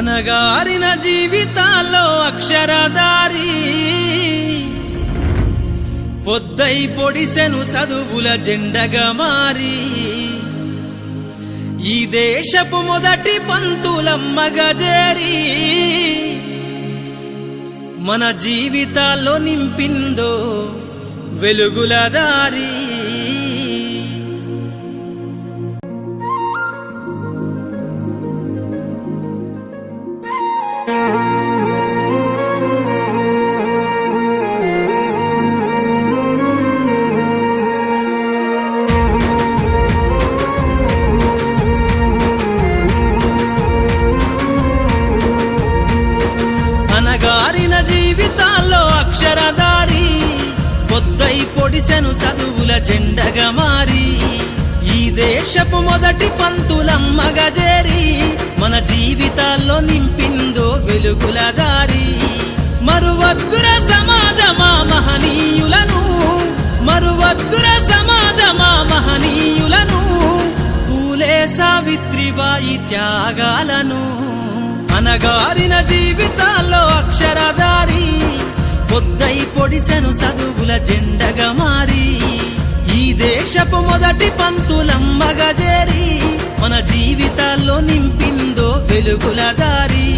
అనగారిన జీవితాల్లో అక్షరదారి పొద్దై పొడిసెను చదువుల జెండగా మారి ఈ దేశపు మొదటి పంతులమ్మగా చేరి మన జీవితాల్లో నింపిందో వెలుగుల దారి. అనగారిన జీవితాల్లో అక్షరదారి పొద్దై పొడిసెను చదువుల జెండగా మారి ఈ దేశపు మొదటి పంతులమ్మగా చేరి మన జీవితాల్లో నింపిందో వెలుగుల దారి. మరువద్దుర సమాజమా మహనీయులను, మరువద్దుర సమాజమా మహనీయులను, పూలే సావిత్రిబాయి త్యాగాలను. అనగారిన జీవితాల్లో అక్షరదారి పొద్దై పొడిసెను చదువుల జెండగా మారి ఈ దేశపు మొదటి పంతులమ్మగా చేరి మన జీవితాల్లో నింపిందో వెలుగుల దారి.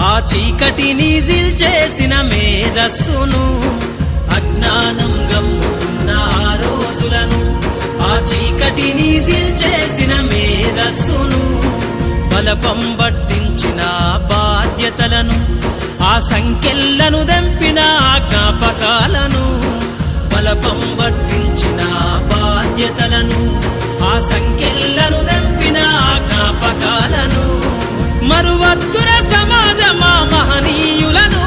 ఆ చీకటిని జిల్చేసిన మేధస్సును, అజ్ఞానం గమ్ముకున్న ఆ రోజులను, ఆ చీకటిని జిల్చేసిన మేధస్సును, బలపం పట్టించిన బాధ్యతలను, ఆ సంఖ్యలను దంపిన జ్ఞాపకాలను, బలపం పట్టించిన బాధ్యతలను, ఆ సంఖ్యలను దంపిన జ్ఞాపకాలను. మరువద్దుర సమాజమా మహనీయులను,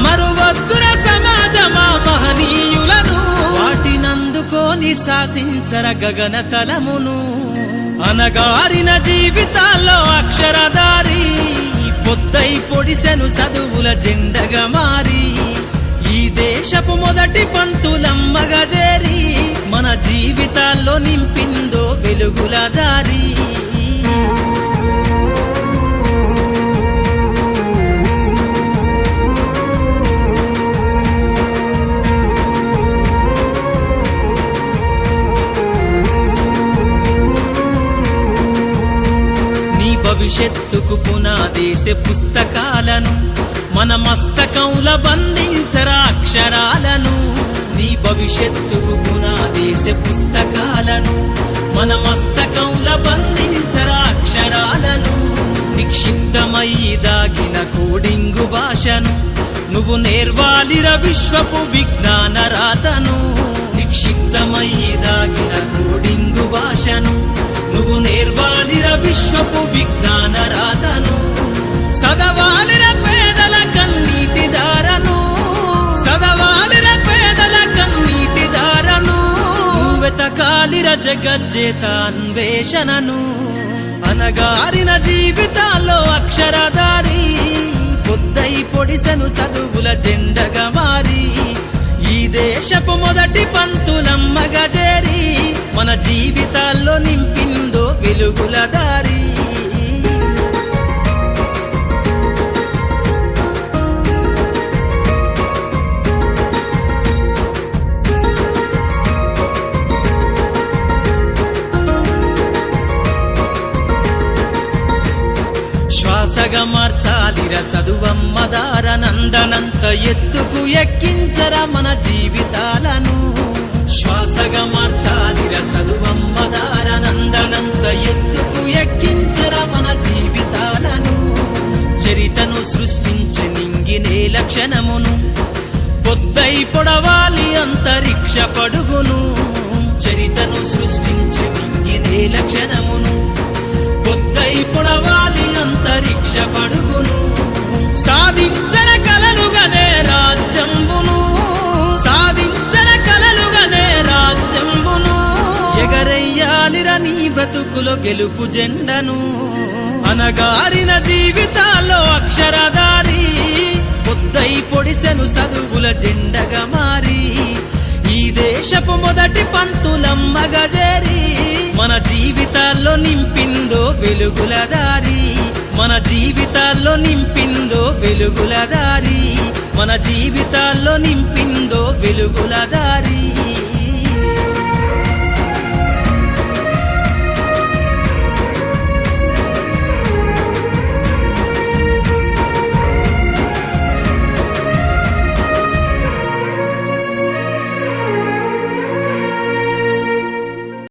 మరువద్దుర సమాజమా మహనీయులను, వాటినందుకోని శాసించర గగన తలమును. అనగారిన జీవితాల్లో అక్షరదారి పొద్దై పొడిసెను చదువుల జెండగా మారి ఈ దేశపు మొదటి పంతులమ్మగా చేరి మన జీవితాల్లో నింపిందో వెలుగుల దారి. భవిష్యత్తుకు పునాదేసే పుస్తకాలను మన మస్తకంల బంధించరా అక్షరాలను. నీ భవిష్యత్తుకు పునాదేసే పుస్తకాలను మన మస్తకంల బంధించరా అక్షరాలను. నిక్షిప్తమై దాగిన కోడింగు భాషను నువ్వు నేర్వాలిర విశ్వపు విజ్ఞాన రాతను. నిక్షిప్తమై దాగిన కోడింగు భాషను నువ్వు నేర్వాలిర విశ్వపు విజ్ఞాన రాతను. సదవాలిర పేదల కన్నీటి దారను, సదవాలిర పేదల కన్నీటి దారను, వెతకాలిర జగజ్జేత అన్వేషణను. అనగారిన జీవితాల్లో అక్షరదారి పొద్దై పొడిసెను చదువుల జెండగా మారి ఈ దేశపు మొదటి పంతులమ్మగా చేరి మన జీవితాల్లో నింపిందో వెలుగుల దారి. శ్వాసగా మార్చాలిర చదువమ్మ దారనందనంత ఎత్తుకు ఎక్కించర మన జీవితాలను. శ్వాసగా మార్చాలిర చదువమ్మ దారనందనంత ఎత్తుకు ఎక్కించర మన జీవితాలను. చరితను సృష్టించే నింగినే లక్షణమును పొద్దై పొడవాలి అంతరిక్ష పడుగును. చరితను సృష్టించే నింగినే లక్షణమును పొద్దై పొడవాలి అంతరిక్ష పడుగును. సాధించర కలలుగనే రాజ్యంబును, సాధించర కలలుగనే రాజ్యంబును. ఎగరయ్యాలిర నీ బ్రతుకులో గెలుపు జెండను అనగారిన జీవితాల్లో అక్షరధారి పొద్దై పొడిసెను చదువుల జెండగా మారి ఈ దేశపు మొదటి పంతులమ్మగా చేరి మన జీవితాల్లో నింపిందో వెలుగుల దారి మన జీవితాల్లో నింపిందో వెలుగుల దారి మన జీవితాల్లో నింపిందో వెలుగుల దారి